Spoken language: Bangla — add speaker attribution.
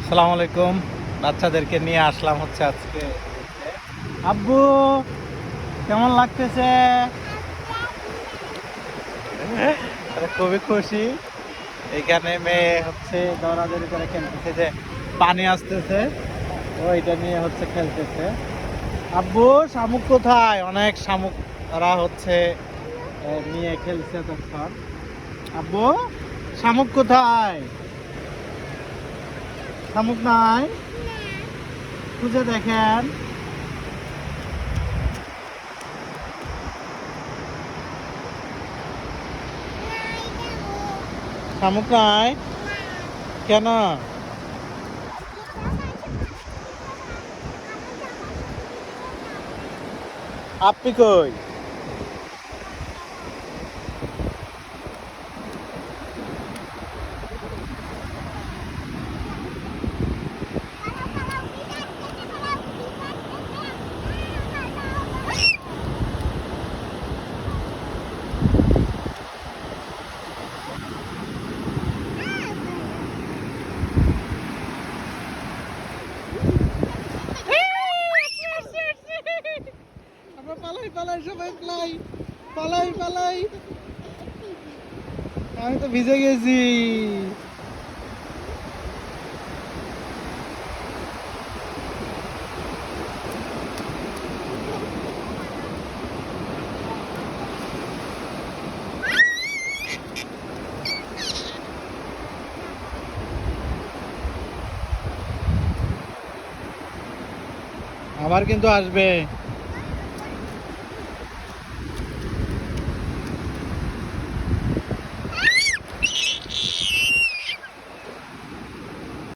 Speaker 1: আসসালামু আলাইকুম। বাচ্চাদেরকে নিয়ে আসলাম হচ্ছে আজকে। আব্বু কেমন লাগতেছে? খুবই খুশি। এখানে মেয়ে হচ্ছে দৌড়াদৌড়ি করে খেলতেছে, যে পানি আসতেছে ওইটা নিয়ে হচ্ছে খেলতেছে। আব্বু শামুক কোথায়? অনেক শামুক ওরা হচ্ছে নিয়ে খেলছে তখন। আব্বু শামুক কোথায়? শামুক নাই, খুঁজে দেখেন। শামুক নাই কেন? আপনি কই? আমরা পালাই পালাই, সবাই পালাই পালাই পালাই। আমি তো ভিজে গেছি। আবার কিন্তু আসবে।